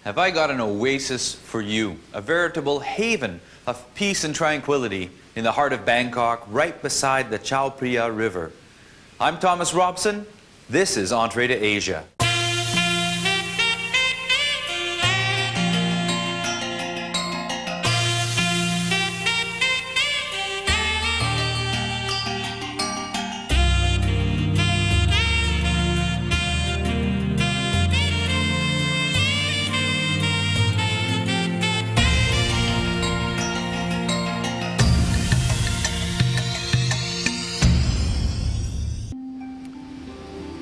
have I got an oasis for you, a veritable haven of peace and tranquility in the heart of Bangkok, right beside the Chao Phraya River. I'm Thomas Robson. This is Entree to Asia.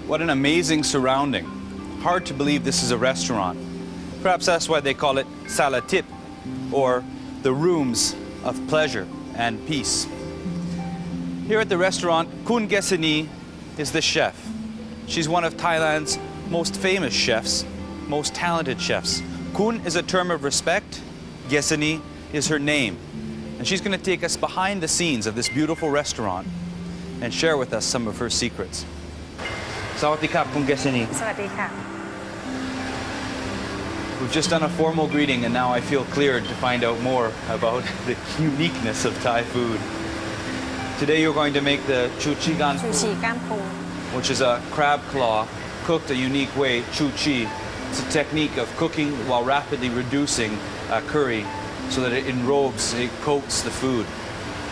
What an amazing surrounding. Hard to believe this is a restaurant. Perhaps that's why they call it Salathip, or the rooms of pleasure and peace. Here at the restaurant, Cuisine is the chef. She's one of Thailand's most famous chefs, most talented chefs. Kun is a term of respect, Gesini is her name. And she's going to take us behind the scenes of this beautiful restaurant and share with us some of her secrets. Salathip, Kun Gesini. Salathip. We've just done a formal greeting and now I feel cleared to find out more about the uniqueness of Thai food. Today you're going to make the chu chi gan pu, which is a crab claw cooked a unique way, chu chi. It's a technique of cooking while rapidly reducing curry so that it enrobes, it coats the food.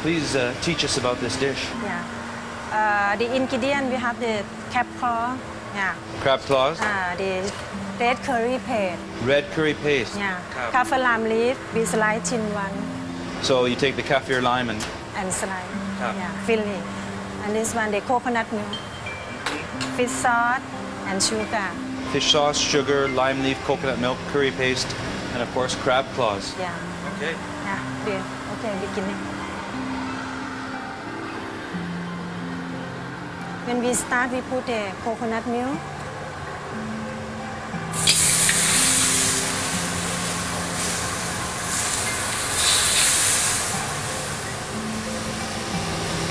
Please teach us about this dish. Yeah. The ingredient we have the crab claw. Yeah. Crab claws? The red curry paste. Red curry paste. Yeah. Kaffir lime leaf, we slice in one. So you take the kaffir lime and slice. Yeah. Filling. And this one the coconut milk, fish sauce, and sugar. Fish sauce, sugar, lime leaf, coconut milk, curry paste, and of course crab claws. Yeah. Okay. Yeah. Okay, beginning. When we start, we put the coconut milk.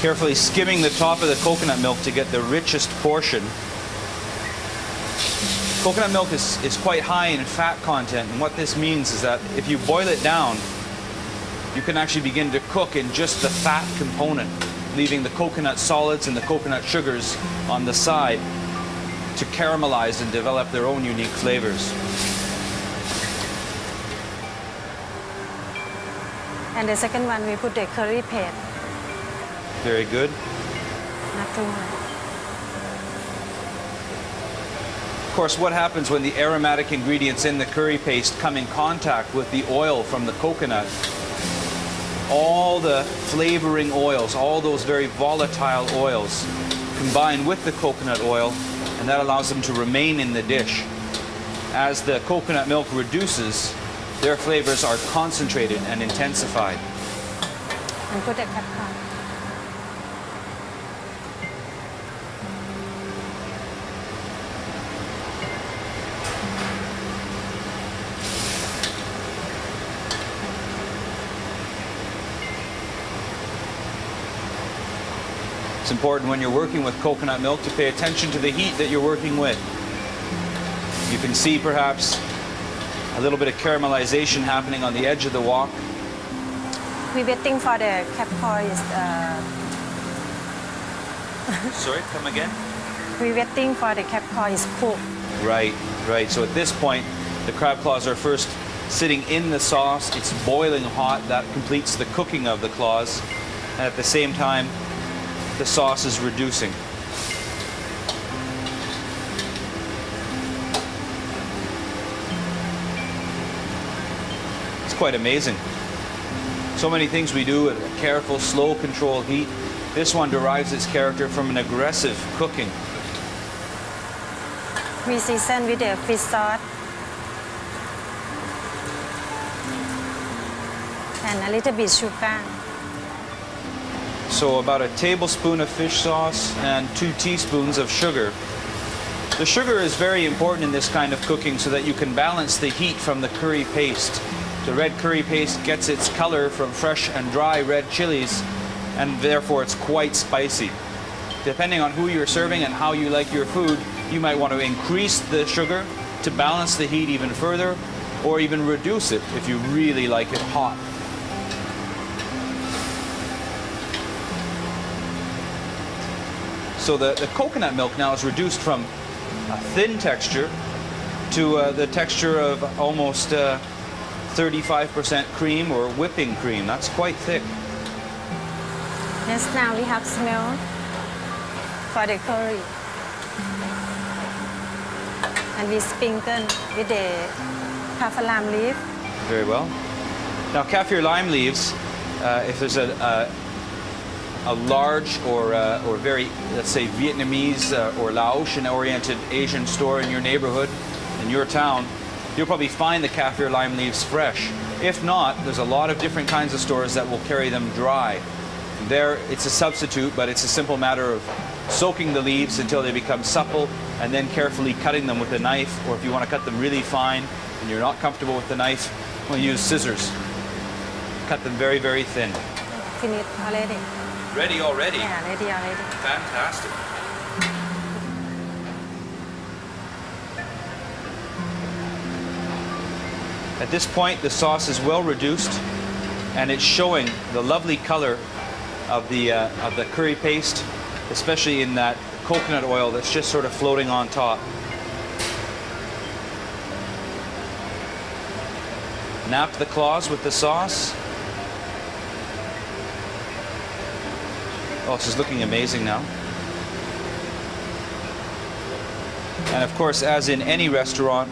Carefully skimming the top of the coconut milk to get the richest portion. Coconut milk is quite high in fat content, and what this means is that if you boil it down, you can actually begin to cook in just the fat component, leaving the coconut solids and the coconut sugars on the side to caramelize and develop their own unique flavors. And the second one, we put the curry paste. Very good. Not too much. Of course, what happens when the aromatic ingredients in the curry paste come in contact with the oil from the coconut? All the flavoring oils, all those very volatile oils combine with the coconut oil, and that allows them to remain in the dish. As the coconut milk reduces, their flavors are concentrated and intensified. And put the crab claw. It's important when you're working with coconut milk to pay attention to the heat that you're working with. You can see perhaps a little bit of caramelization happening on the edge of the wok. We're waiting for the crab claw is... Sorry, come again? We're waiting for the crab claw is cooked. Right, right. So at this point, the crab claws are first sitting in the sauce. It's boiling hot. That completes the cooking of the claws. And at the same time, the sauce is reducing. It's quite amazing. So many things we do at a careful, slow, controlled heat. This one derives its character from an aggressive cooking. We season with the fish sauce and a little bit sugar. So about a tablespoon of fish sauce and 2 teaspoons of sugar. The sugar is very important in this kind of cooking so that you can balance the heat from the curry paste. The red curry paste gets its color from fresh and dry red chilies, and therefore it's quite spicy. Depending on who you're serving and how you like your food, you might want to increase the sugar to balance the heat even further, or even reduce it if you really like it hot. So the coconut milk now is reduced from a thin texture to the texture of almost 35% cream or whipping cream. That's quite thick. Yes, now we have smell for the curry. And we sprinkle with the kaffir lime leaf. Very well. Now, kaffir lime leaves, if there's a large or very, let's say, Vietnamese or Laotian-oriented Asian store in your neighborhood, in your town, you'll probably find the kaffir lime leaves fresh. If not, there's a lot of different kinds of stores that will carry them dry. There, it's a substitute, but it's a simple matter of soaking the leaves until they become supple and then carefully cutting them with a knife, or if you want to cut them really fine and you're not comfortable with the knife, we'll use scissors. Cut them very, very thin. Finished already. Ready already? Yeah, ready already. Fantastic. At this point, the sauce is well reduced, and it's showing the lovely color of the curry paste, especially in that coconut oil that's just sort of floating on top. Nap the claws with the sauce. Oh, this is looking amazing now. And of course, as in any restaurant,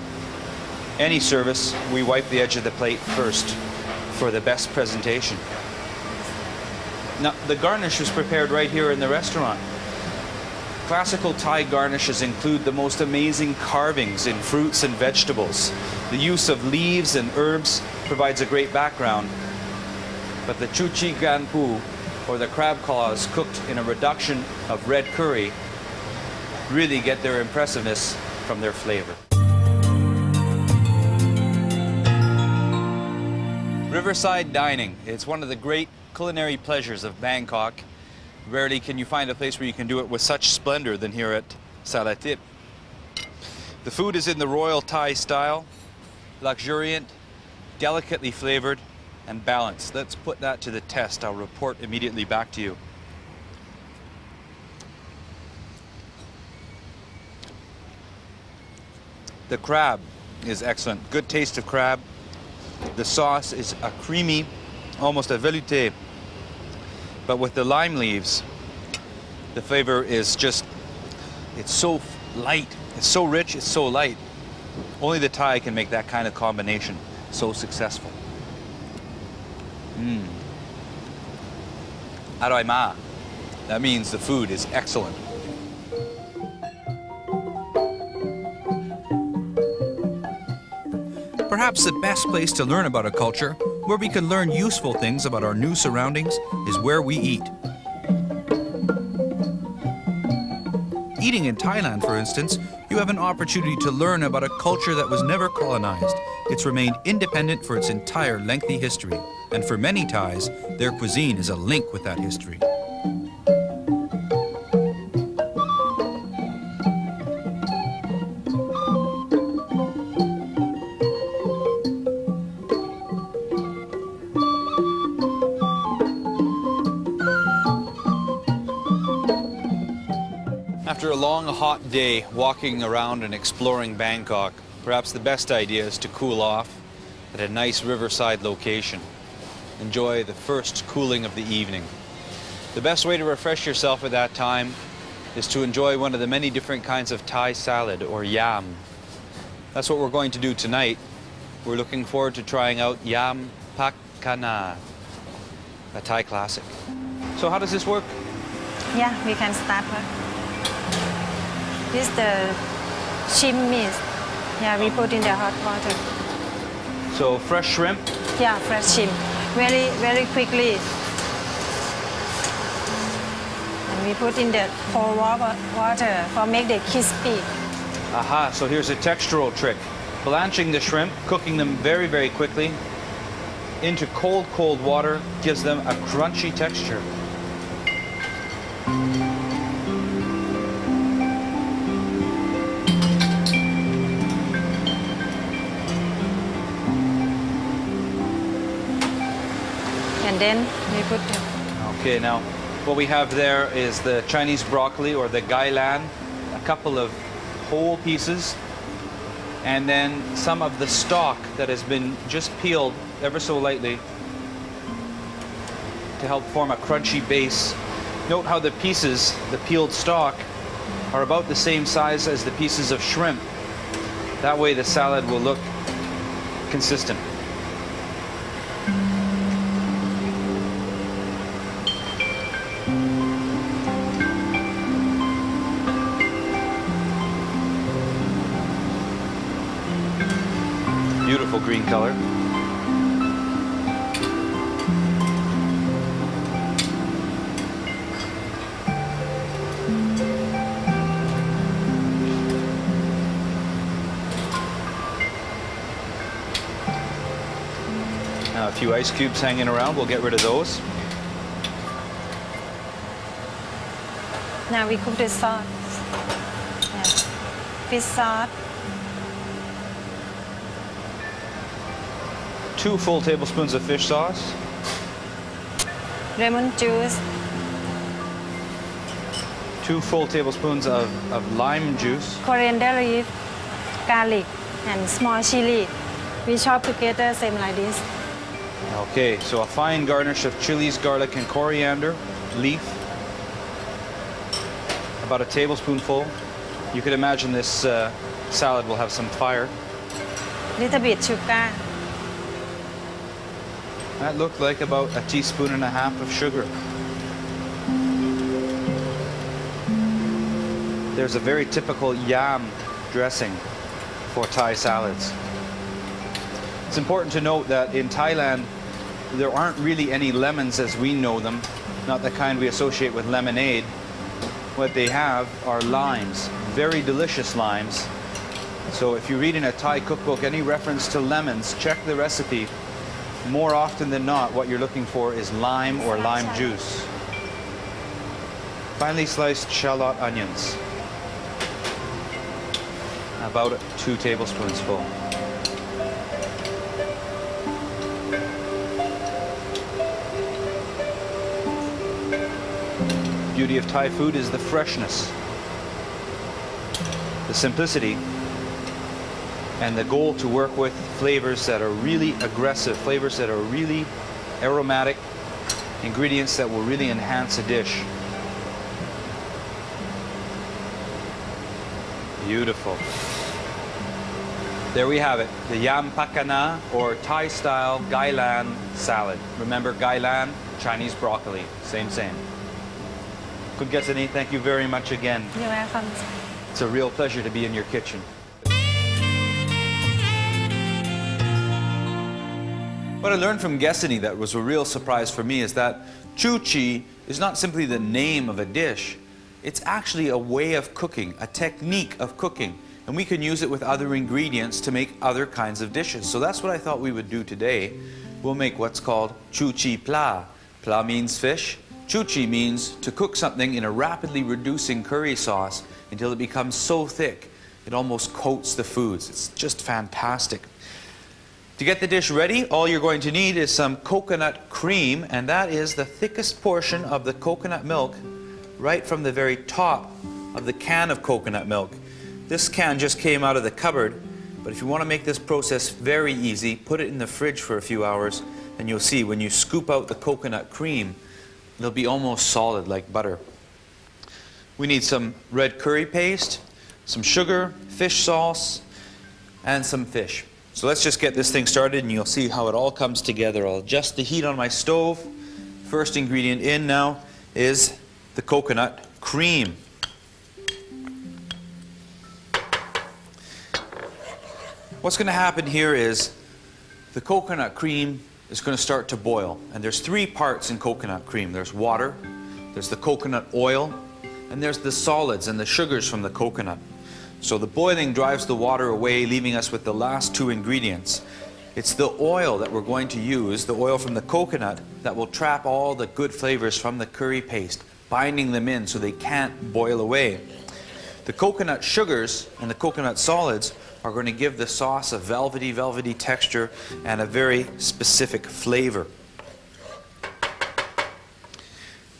any service, we wipe the edge of the plate first for the best presentation. Now, the garnish was prepared right here in the restaurant. Classical Thai garnishes include the most amazing carvings in fruits and vegetables. The use of leaves and herbs provides a great background. But the chuchi gan pu, or the crab claws cooked in a reduction of red curry, really get their impressiveness from their flavor. Riverside dining. It's one of the great culinary pleasures of Bangkok. Rarely can you find a place where you can do it with such splendor than here at Salathip. The food is in the Royal Thai style, luxuriant, delicately flavored, and balanced. Let's put that to the test. I'll report immediately back to you. The crab is excellent. Good taste of crab. The sauce is a creamy, almost a velouté. But with the lime leaves, the flavor is just, it's so light. It's so rich, it's so light. Only the Thai can make that kind of combination so successful. Aroy ma. That means the food is excellent. Perhaps the best place to learn about a culture, where we can learn useful things about our new surroundings, is where we eat. Eating in Thailand, for instance, you have an opportunity to learn about a culture that was never colonized. It's remained independent for its entire lengthy history. And for many Thais, their cuisine is a link with that history. After a long, hot day walking around and exploring Bangkok, perhaps the best idea is to cool off at a nice riverside location. Enjoy the first cooling of the evening. The best way to refresh yourself at that time is to enjoy one of the many different kinds of Thai salad, or yam. That's what we're going to do tonight. We're looking forward to trying out yam pak kana, a Thai classic. So how does this work? Yeah, we can start work. This is the shrimp meat. Yeah, we put in the hot water. So fresh shrimp? Yeah, fresh shrimp. Very, very quickly. And we put in the cold water for make the crispy. Aha, so here's a textural trick. Blanching the shrimp, cooking them very, very quickly into cold, cold water gives them a crunchy texture. And then we put the... Okay, now what we have there is the Chinese broccoli or the gailan, a couple of whole pieces, and then some of the stalk that has been just peeled ever so lightly to help form a crunchy base. Note how the pieces, the peeled stalk, are about the same size as the pieces of shrimp. That way the salad will look consistent. Beautiful green color. Now a few ice cubes hanging around, we'll get rid of those. Now we cook the sauce. Yeah. Fish sauce. 2 full tablespoons of fish sauce. Lemon juice. 2 full tablespoons of lime juice. Coriander leaf. Garlic. And small chili. We chop together, same like this. Okay, so a fine garnish of chilies, garlic, and coriander leaf. About a tablespoonful. You could imagine this salad will have some fire. Little bit sugar. That looked like about a teaspoon and a half of sugar. There's a very typical yam dressing for Thai salads. It's important to note that in Thailand, there aren't really any lemons as we know them, not the kind we associate with lemonade. What they have are limes, very delicious limes. So if you read in a Thai cookbook any reference to lemons, check the recipe. More often than not, what you're looking for is lime or lime juice. Finely sliced shallot onions. About 2 tablespoons full. Beauty of Thai food is the freshness, the simplicity, and the goal to work with flavors that are really aggressive, flavors that are really aromatic, ingredients that will really enhance a dish. Beautiful. There we have it, the yam pakana, or Thai-style gailan salad. Remember, gailan, Chinese broccoli, same. Khun Gesani, thank you very much again. You're welcome. It's a real pleasure to be in your kitchen. What I learned from Gesani that was a real surprise for me is that chu chi is not simply the name of a dish. It's actually a way of cooking, a technique of cooking. And we can use it with other ingredients to make other kinds of dishes. So that's what I thought we would do today. We'll make what's called chu chi pla. Pla means fish. Chu chi means to cook something in a rapidly reducing curry sauce until it becomes so thick it almost coats the foods. It's just fantastic. To get the dish ready, all you're going to need is some coconut cream, and that is the thickest portion of the coconut milk right from the very top of the can of coconut milk. This can just came out of the cupboard, but if you want to make this process very easy, put it in the fridge for a few hours, and you'll see when you scoop out the coconut cream, it'll be almost solid like butter. We need some red curry paste, some sugar, fish sauce, and some fish. So let's just get this thing started and you'll see how it all comes together. I'll adjust the heat on my stove. First ingredient in now is the coconut cream. What's going to happen here is the coconut cream is going to start to boil. And there's 3 parts in coconut cream. There's water, there's the coconut oil, and there's the solids and the sugars from the coconut. So the boiling drives the water away, leaving us with the last 2 ingredients. It's the oil that we're going to use, the oil from the coconut, that will trap all the good flavors from the curry paste, binding them in so they can't boil away. The coconut sugars and the coconut solids are going to give the sauce a velvety texture and a very specific flavor.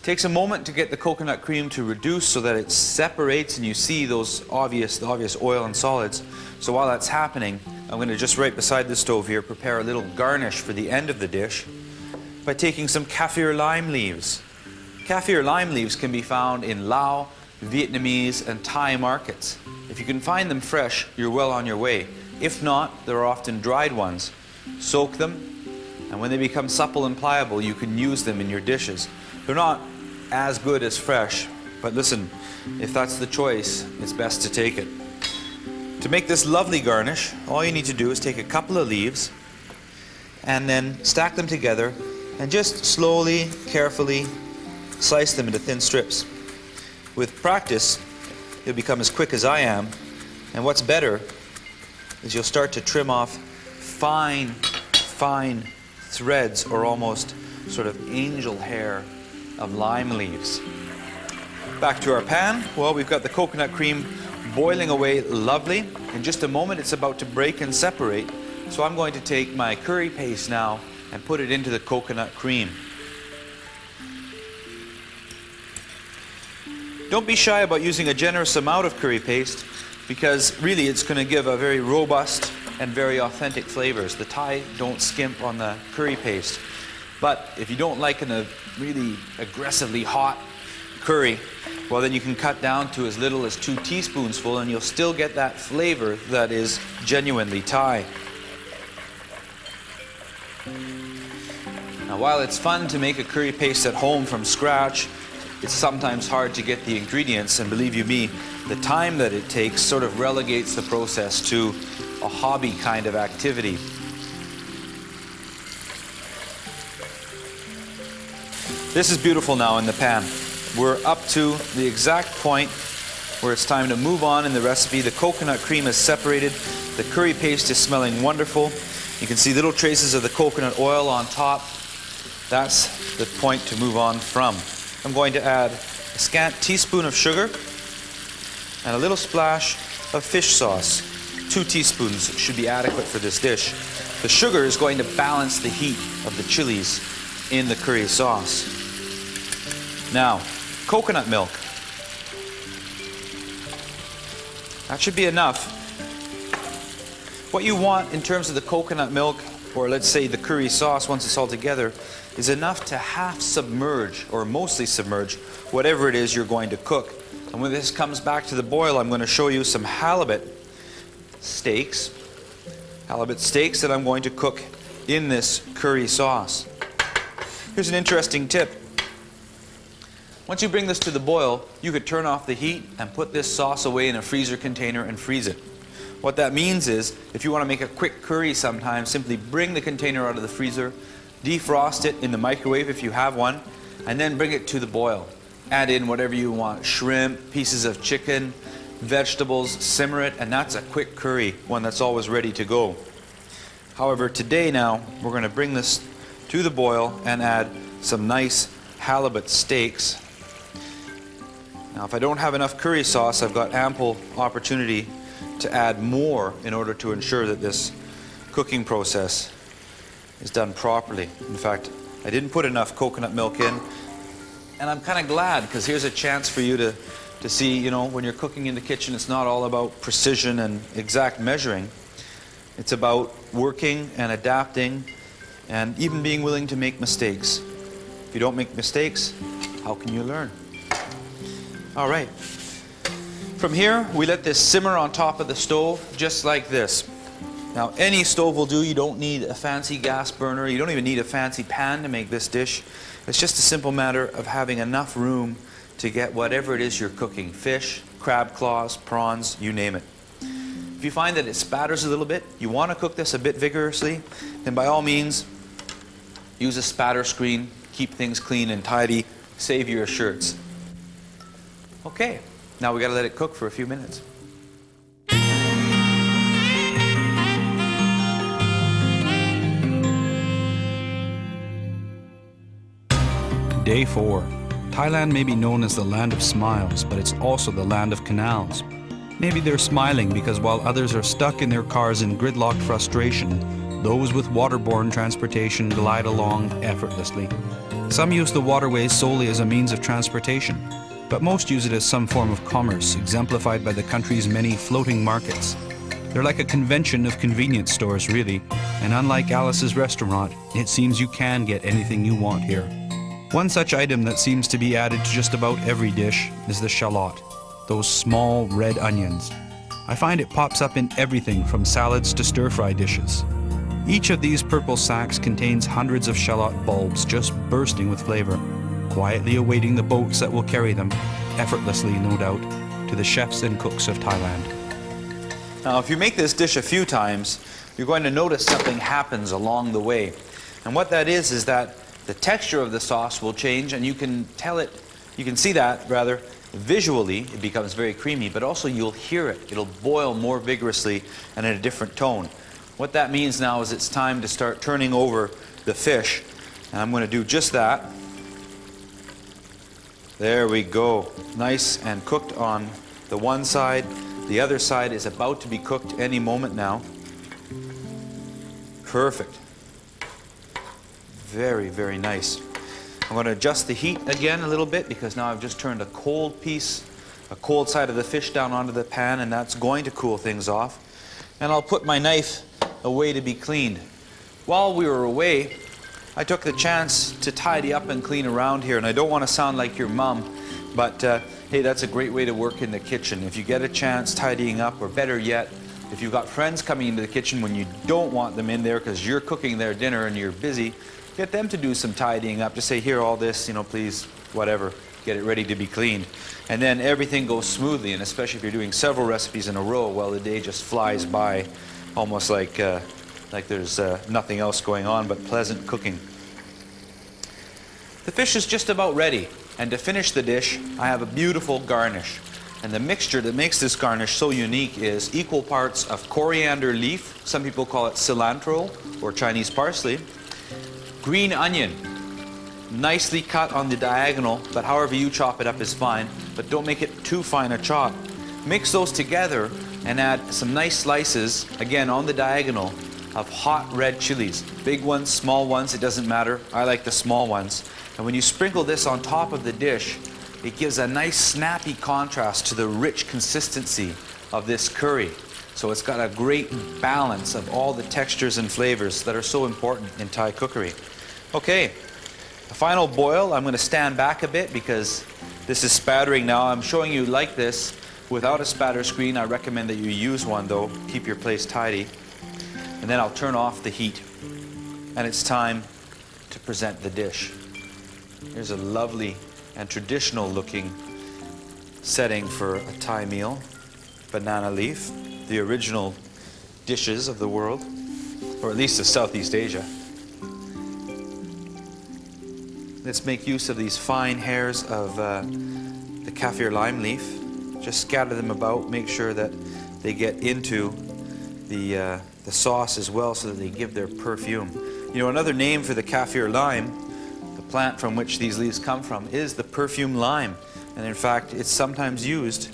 Takes a moment to get the coconut cream to reduce so that it separates and you see the obvious oil and solids. So while that's happening, I'm going to just right beside the stove here prepare a little garnish for the end of the dish by taking some kaffir lime leaves. Kaffir lime leaves can be found in Lao, Vietnamese and Thai markets. If you can find them fresh, you're well on your way. If not, there are often dried ones. Soak them, and when they become supple and pliable, you can use them in your dishes. They're not as good as fresh, but listen, if that's the choice, it's best to take it. To make this lovely garnish, all you need to do is take a couple of leaves and then stack them together and just slowly, carefully slice them into thin strips. With practice, you'll become as quick as I am, and what's better is you'll start to trim off fine threads or almost sort of angel hair of lime leaves. Back to our pan. Well, we've got the coconut cream boiling away lovely. In just a moment it's about to break and separate, so I'm going to take my curry paste now and put it into the coconut cream. Don't be shy about using a generous amount of curry paste, because really it's going to give a very robust and very authentic flavors. The Thai don't skimp on the curry paste. But if you don't like a really aggressively hot curry, well then you can cut down to as little as 2 teaspoonsful and you'll still get that flavor that is genuinely Thai. Now while it's fun to make a curry paste at home from scratch, it's sometimes hard to get the ingredients, and believe you me, the time that it takes sort of relegates the process to a hobby kind of activity. This is beautiful now in the pan. We're up to the exact point where it's time to move on in the recipe. The coconut cream is separated. The curry paste is smelling wonderful. You can see little traces of the coconut oil on top. That's the point to move on from. I'm going to add a scant teaspoon of sugar and a little splash of fish sauce. 2 teaspoons should be adequate for this dish. The sugar is going to balance the heat of the chilies in the curry sauce. Now, coconut milk. That should be enough. What you want in terms of the coconut milk, or let's say the curry sauce once it's all together, is enough to half submerge, or mostly submerge, whatever it is you're going to cook. And when this comes back to the boil, I'm going to show you some halibut steaks. Halibut steaks that I'm going to cook in this curry sauce. Here's an interesting tip. Once you bring this to the boil, you could turn off the heat and put this sauce away in a freezer container and freeze it. What that means is, if you want to make a quick curry sometime, simply bring the container out of the freezer, defrost it in the microwave if you have one, and then bring it to the boil. Add in whatever you want, shrimp, pieces of chicken, vegetables, simmer it, and that's a quick curry, one that's always ready to go. However, today now, we're going to bring this to the boil and add some nice halibut steaks. Now, if I don't have enough curry sauce, I've got ample opportunity to add more in order to ensure that this cooking process is done properly. In fact, I didn't put enough coconut milk in, and I'm kind of glad, because here's a chance for you to see, you know, when you're cooking in the kitchen, it's not all about precision and exact measuring. It's about working and adapting and even being willing to make mistakes. If you don't make mistakes, how can you learn? All right. From here, we let this simmer on top of the stove, just like this. Now, any stove will do. You don't need a fancy gas burner. You don't even need a fancy pan to make this dish. It's just a simple matter of having enough room to get whatever it is you're cooking. Fish, crab claws, prawns, you name it. If you find that it spatters a little bit, you want to cook this a bit vigorously, then by all means, use a spatter screen. Keep things clean and tidy. Save your shirts. Okay, now we got to let it cook for a few minutes. Day 4. Thailand may be known as the land of smiles, but it's also the land of canals. Maybe they're smiling because while others are stuck in their cars in gridlocked frustration, those with waterborne transportation glide along effortlessly. Some use the waterways solely as a means of transportation, but most use it as some form of commerce, exemplified by the country's many floating markets. They're like a convention of convenience stores, really, and unlike Alice's restaurant, it seems you can get anything you want here. One such item that seems to be added to just about every dish is the shallot, those small red onions. I find it pops up in everything from salads to stir-fry dishes. Each of these purple sacks contains hundreds of shallot bulbs just bursting with flavor, quietly awaiting the boats that will carry them, effortlessly no doubt, to the chefs and cooks of Thailand. Now, if you make this dish a few times, you're going to notice something happens along the way. And what that is that the texture of the sauce will change, and you can see that rather visually. It becomes very creamy, but also you'll hear it. It'll boil more vigorously and in a different tone. What that means now is it's time to start turning over the fish, and I'm going to do just that. There we go. Nice and cooked on the one side. The other side is about to be cooked any moment now. Perfect. Very, very nice. I'm going to adjust the heat again a little bit because now I've just turned a cold side of the fish down onto the pan, and that's going to cool things off. And I'll put my knife away to be cleaned. While we were away, I took the chance to tidy up and clean around here, and I don't want to sound like your mom, but hey, that's a great way to work in the kitchen. If you get a chance tidying up, or better yet, if you've got friends coming into the kitchen when you don't want them in there because you're cooking their dinner and you're busy, get them to do some tidying up. Just say, here, all this, please, whatever, get it ready to be cleaned. And then everything goes smoothly, and especially if you're doing several recipes in a row, well, the day just flies by, almost like there's nothing else going on but pleasant cooking. The fish is just about ready, and to finish the dish, I have a beautiful garnish. And the mixture that makes this garnish so unique is equal parts of coriander leaf, some people call it cilantro or Chinese parsley, green onion, nicely cut on the diagonal, but however you chop it up is fine, but don't make it too fine a chop. Mix those together and add some nice slices, again on the diagonal, of hot red chilies. Big ones, small ones, it doesn't matter. I like the small ones. And when you sprinkle this on top of the dish, it gives a nice snappy contrast to the rich consistency of this curry. So it's got a great balance of all the textures and flavors that are so important in Thai cookery. Okay, a final boil. I'm going to stand back a bit because this is spattering now. I'm showing you like this without a spatter screen. I recommend that you use one though. Keep your place tidy. And then I'll turn off the heat. And it's time to present the dish. Here's a lovely and traditional looking setting for a Thai meal. Banana leaf, the original dishes of the world, or at least of Southeast Asia. Let's make use of these fine hairs of the kaffir lime leaf. Just scatter them about, make sure that they get into the sauce as well so that they give their perfume. Another name for the kaffir lime, the plant from which these leaves come from, is the perfume lime. And in fact, it's sometimes used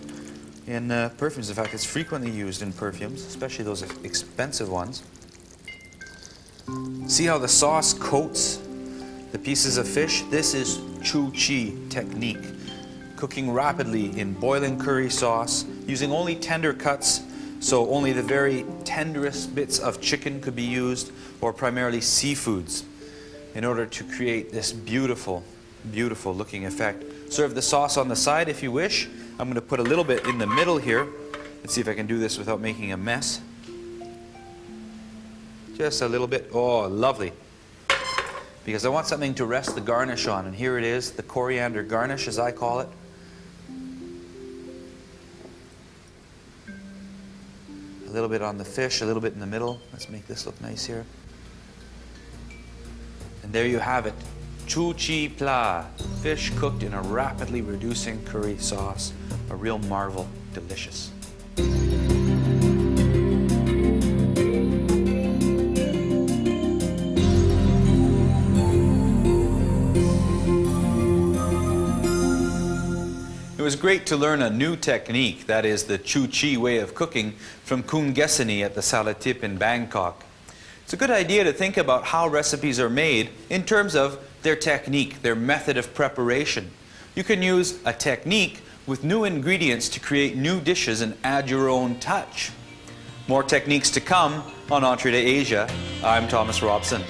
in perfumes. In fact, it's frequently used in perfumes, especially those expensive ones. See how the sauce coats the pieces of fish? This is chu chi technique. Cooking rapidly in boiling curry sauce, using only tender cuts, so only the very tenderest bits of chicken could be used, or primarily seafoods, in order to create this beautiful, beautiful looking effect. Serve the sauce on the side if you wish. I'm going to put a little bit in the middle here. Let's see if I can do this without making a mess. Just a little bit. Oh, lovely. Because I want something to rest the garnish on, and here it is, the coriander garnish as I call it. A little bit on the fish, a little bit in the middle. Let's make this look nice here. And there you have it. Chu chi pla, fish cooked in a rapidly reducing curry sauce. A real marvel, delicious. It was great to learn a new technique, that is the chu chi way of cooking, from Kun Gesini at the Salathip in Bangkok. It's a good idea to think about how recipes are made in terms of their technique, their method of preparation. You can use a technique with new ingredients to create new dishes and add your own touch. More techniques to come on Entree to Asia. I'm Thomas Robson.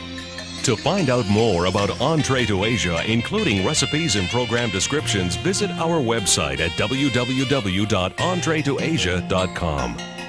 To find out more about Entree to Asia, including recipes and program descriptions, visit our website at www.entreetoasia.com.